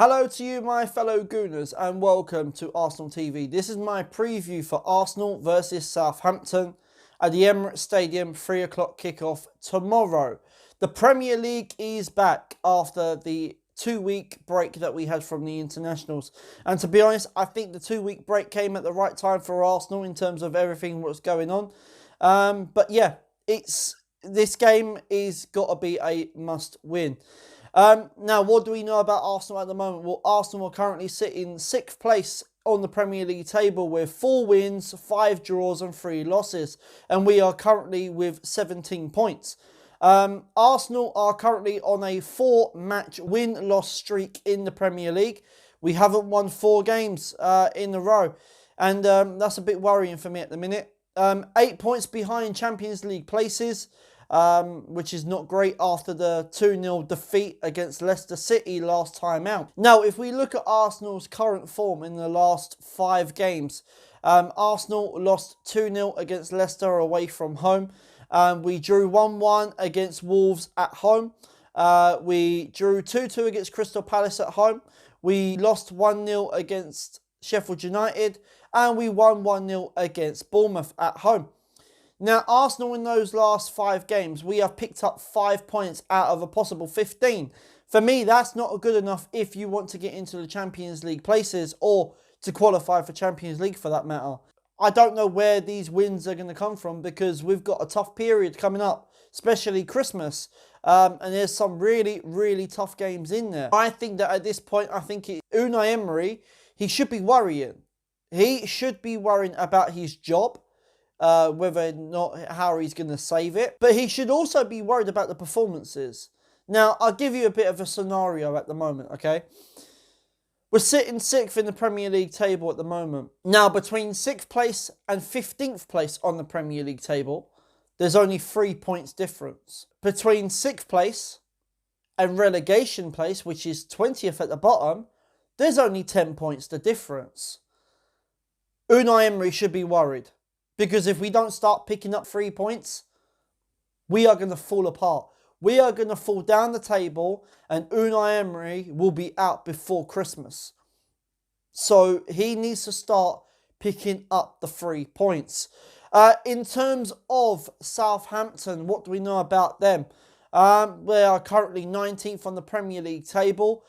Hello to you, my fellow Gooners, and welcome to Arsenal TV. This is my preview for Arsenal versus Southampton at the Emirates Stadium, 3 o'clock kickoff tomorrow. The Premier League is back after the 2-week break that we had from the internationals. And to be honest, I think the 2-week break came at the right time for Arsenal in terms of everything that's going on. But yeah, this game is got to be a must win. Now, what do we know about Arsenal at the moment? Well, Arsenal are currently sitting 6th place on the Premier League table with 4 wins, 5 draws and 3 losses. And we are currently with 17 points. Arsenal are currently on a 4-match win-loss streak in the Premier League. We haven't won 4 games in a row. And that's a bit worrying for me at the minute. 8 points behind Champions League places. Which is not great after the 2-0 defeat against Leicester City last time out. Now, if we look at Arsenal's current form in the last 5 games, Arsenal lost 2-0 against Leicester away from home. We drew 1-1 against Wolves at home. We drew 2-2 against Crystal Palace at home. We lost 1-0 against Sheffield United. And we won 1-0 against Bournemouth at home. Now, Arsenal in those last 5 games, we have picked up 5 points out of a possible 15. For me, that's not good enough if you want to get into the Champions League places or to qualify for Champions League for that matter. I don't know where these wins are going to come from because we've got a tough period coming up, especially Christmas. And there's some really, really tough games in there. I think that at this point, Unai Emery, he should be worrying. He should be worrying about his job. Whether or not how he's going to save it. But he should also be worried about the performances. Now, I'll give you a bit of a scenario at the moment, okay? We're sitting 6th in the Premier League table at the moment. Now, between 6th place and 15th place on the Premier League table, there's only 3 points difference. Between 6th place and relegation place, which is 20th at the bottom, there's only 10 points the difference. Unai Emery should be worried. Because if we don't start picking up 3 points, we are going to fall apart. We are going to fall down the table and Unai Emery will be out before Christmas. So he needs to start picking up the 3 points. In terms of Southampton, what do we know about them? They are currently 19th on the Premier League table.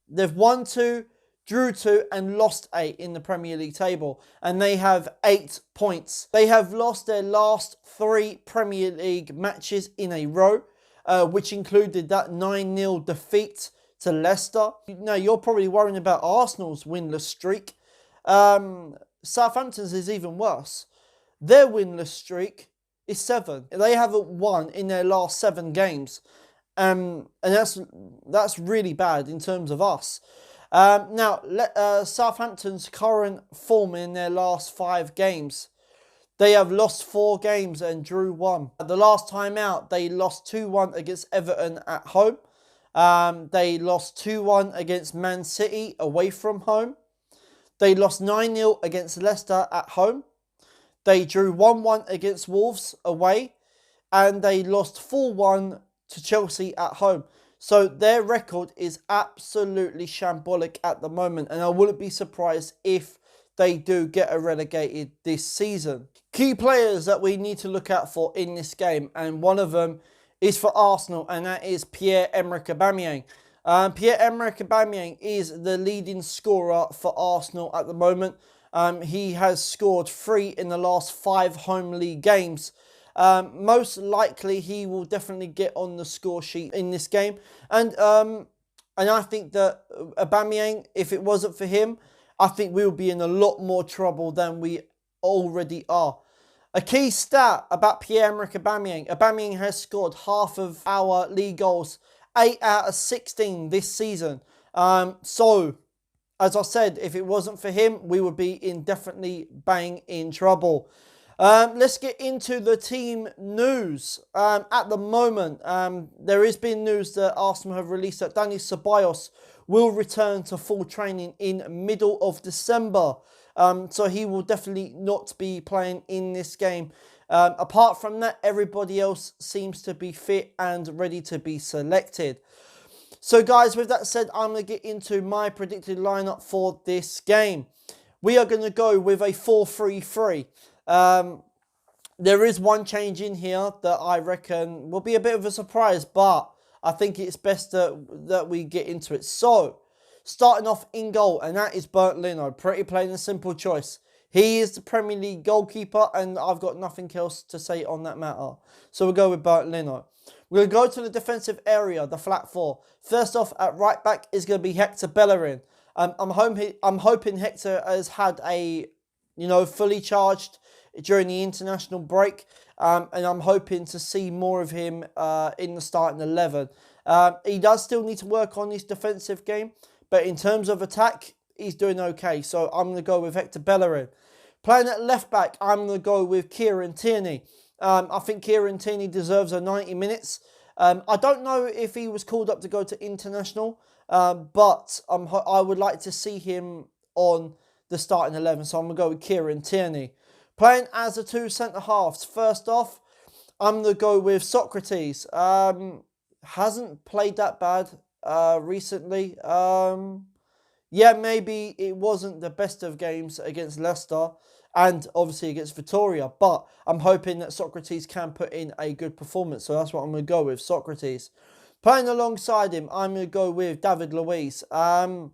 They've won 2. Drew 2 and lost 8 in the Premier League table. And they have 8 points. They have lost their last 3 Premier League matches in a row. Which included that 9-0 defeat to Leicester. Now, you're probably worrying about Arsenal's winless streak. Southampton's is even worse. Their winless streak is 7. They haven't won in their last 7 games. And that's really bad in terms of us. Now, Southampton's current form in their last 5 games. They have lost 4 games and drew 1. The last time out, they lost 2-1 against Everton at home. They lost 2-1 against Man City away from home. They lost 9-0 against Leicester at home. They drew 1-1 against Wolves away. And they lost 4-1 to Chelsea at home. So their record is absolutely shambolic at the moment. And I wouldn't be surprised if they do get relegated this season. Key players that we need to look out for in this game. And one of them is for Arsenal. And that is Pierre-Emerick Aubameyang. Pierre-Emerick Aubameyang is the leading scorer for Arsenal at the moment. He has scored 3 in the last 5 home league games. Most likely he will definitely get on the score sheet in this game. And I think that Aubameyang, if it wasn't for him, I think we would be in a lot more trouble than we already are. A key stat about Pierre-Emerick Aubameyang. Aubameyang has scored half of our league goals, 8 out of 16 this season. So, as I said, if it wasn't for him, we would be definitely bang in trouble. Let's get into the team news. At the moment, there has been news that Arsenal have released that Dani Ceballos will return to full training in middle of December. So he will definitely not be playing in this game. Apart from that, everybody else seems to be fit and ready to be selected. So guys, with that said, I'm going to get into my predicted lineup for this game. We are going to go with a 4-3-3. There is one change in here that I reckon will be a bit of a surprise, but I think it's best that we get into it. So, starting off in goal, and that is Bernd Leno. Pretty plain and simple choice. He is the Premier League goalkeeper, and I've got nothing else to say on that matter. So we'll go with Bernd Leno. We're going to go to the defensive area, the flat four. First off, at right back is going to be Hector Bellerin. I'm hoping Hector has had a, fully charged during the international break, and I'm hoping to see more of him in the starting 11. He does still need to work on his defensive game, but in terms of attack, he's doing okay. So I'm going to go with Hector Bellerin. Playing at left back, I'm going to go with Kieran Tierney. I think Kieran Tierney deserves a 90 minutes. I don't know if he was called up to go to international, but I would like to see him on the starting 11. So I'm going to go with Kieran Tierney. Playing as the two centre-halves. First off, I'm going to go with Socrates. Hasn't played that bad recently. Yeah, maybe it wasn't the best of games against Leicester and obviously against Victoria, but I'm hoping that Socrates can put in a good performance. So that's what I'm going to go with, Socrates. Playing alongside him, I'm going to go with David Luiz. I'm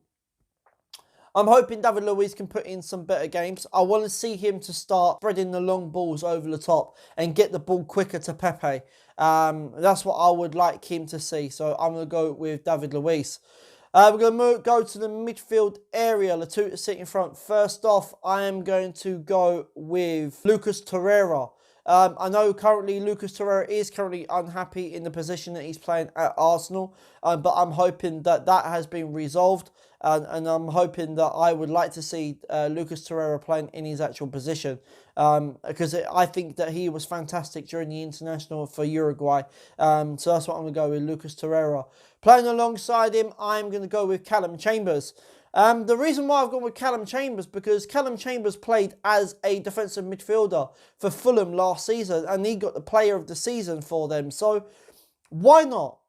hoping David Luiz can put in some better games. I want to see him to start spreading the long balls over the top and get the ball quicker to Pepe. That's what I would like him to see. So I'm going to go with David Luiz. We're going to go to the midfield area, the two to sit in front. First off, I am going to go with Lucas Torreira. I know currently Lucas Torreira is currently unhappy in the position that he's playing at Arsenal, but I'm hoping that has been resolved, and I'm hoping that I would like to see Lucas Torreira playing in his actual position, because I think that he was fantastic during the international for Uruguay. So that's what I'm going to go with, Lucas Torreira. Playing alongside him, I'm going to go with Callum Chambers. The reason why I've gone with Callum Chambers, because Callum Chambers played as a defensive midfielder for Fulham last season, and he got the player of the season for them. So why not?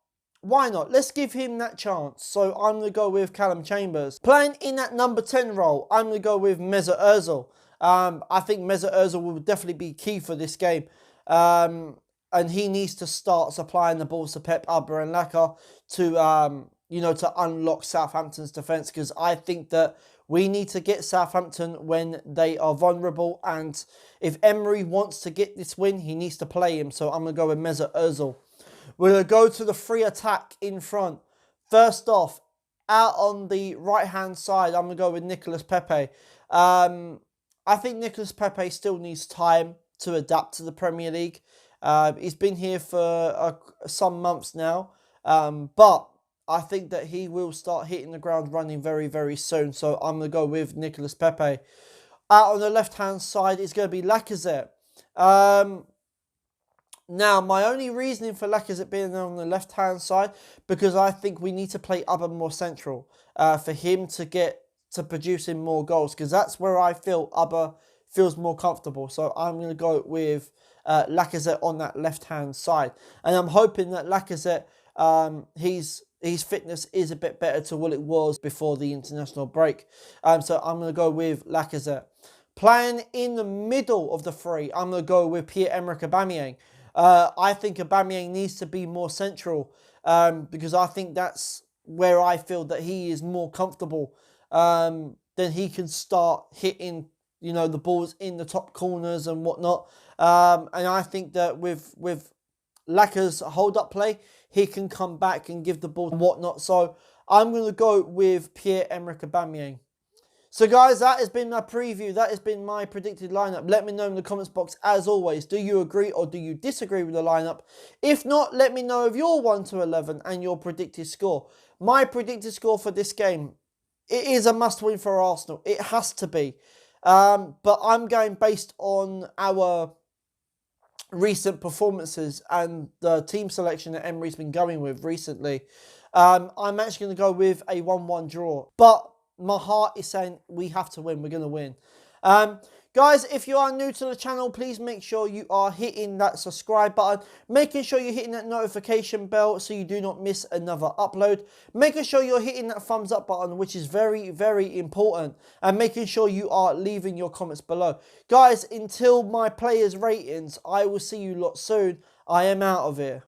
Why not? Let's give him that chance. So I'm going to go with Callum Chambers. Playing in that number 10 role, I'm going to go with Mesut Ozil. I think Mesut Ozil will definitely be key for this game. And he needs to start supplying the balls to Pep, Abba and Laka to, to unlock Southampton's defence. Because I think that we need to get Southampton when they are vulnerable. And if Emery wants to get this win, he needs to play him. So I'm going to go with Mesut Ozil. We're going to go to the free attack in front. First off, out on the right-hand side, I'm going to go with Nicolas Pepe. I think Nicolas Pepe still needs time to adapt to the Premier League. He's been here for some months now, but I think that he will start hitting the ground running very, very soon. So I'm going to go with Nicolas Pepe. Out on the left-hand side is going to be Lacazette. Now, my only reasoning for Lacazette being on the left-hand side, because I think we need to play Abba more central for him to get to producing more goals, because that's where I feel Abba feels more comfortable. So I'm going to go with Lacazette on that left-hand side. And I'm hoping that Lacazette, his fitness is a bit better to what it was before the international break. So I'm going to go with Lacazette. Playing in the middle of the three, I'm going to go with Pierre-Emerick Aubameyang. I think Aubameyang needs to be more central, because I think that's where I feel that he is more comfortable. Then he can start hitting, the balls in the top corners and whatnot. And I think that with Laka's hold-up play, he can come back and give the ball and whatnot. So I'm going to go with Pierre-Emerick Aubameyang. So guys, that has been my preview. That has been my predicted lineup. Let me know in the comments box, as always. Do you agree or do you disagree with the lineup? If not, let me know of your 1 to 11 and your predicted score. My predicted score for this game, it is a must-win for Arsenal. It has to be. But I'm going based on our recent performances and the team selection that Emery's been going with recently. I'm actually going to go with a 1-1 draw. But my heart is saying we have to win. We're going to win. Guys, if you are new to the channel, please make sure you are hitting that subscribe button, making sure you're hitting that notification bell so you do not miss another upload, making sure you're hitting that thumbs up button, which is very, very important, and making sure you are leaving your comments below. Guys, until my players' ratings, I will see you lot soon. I am out of here.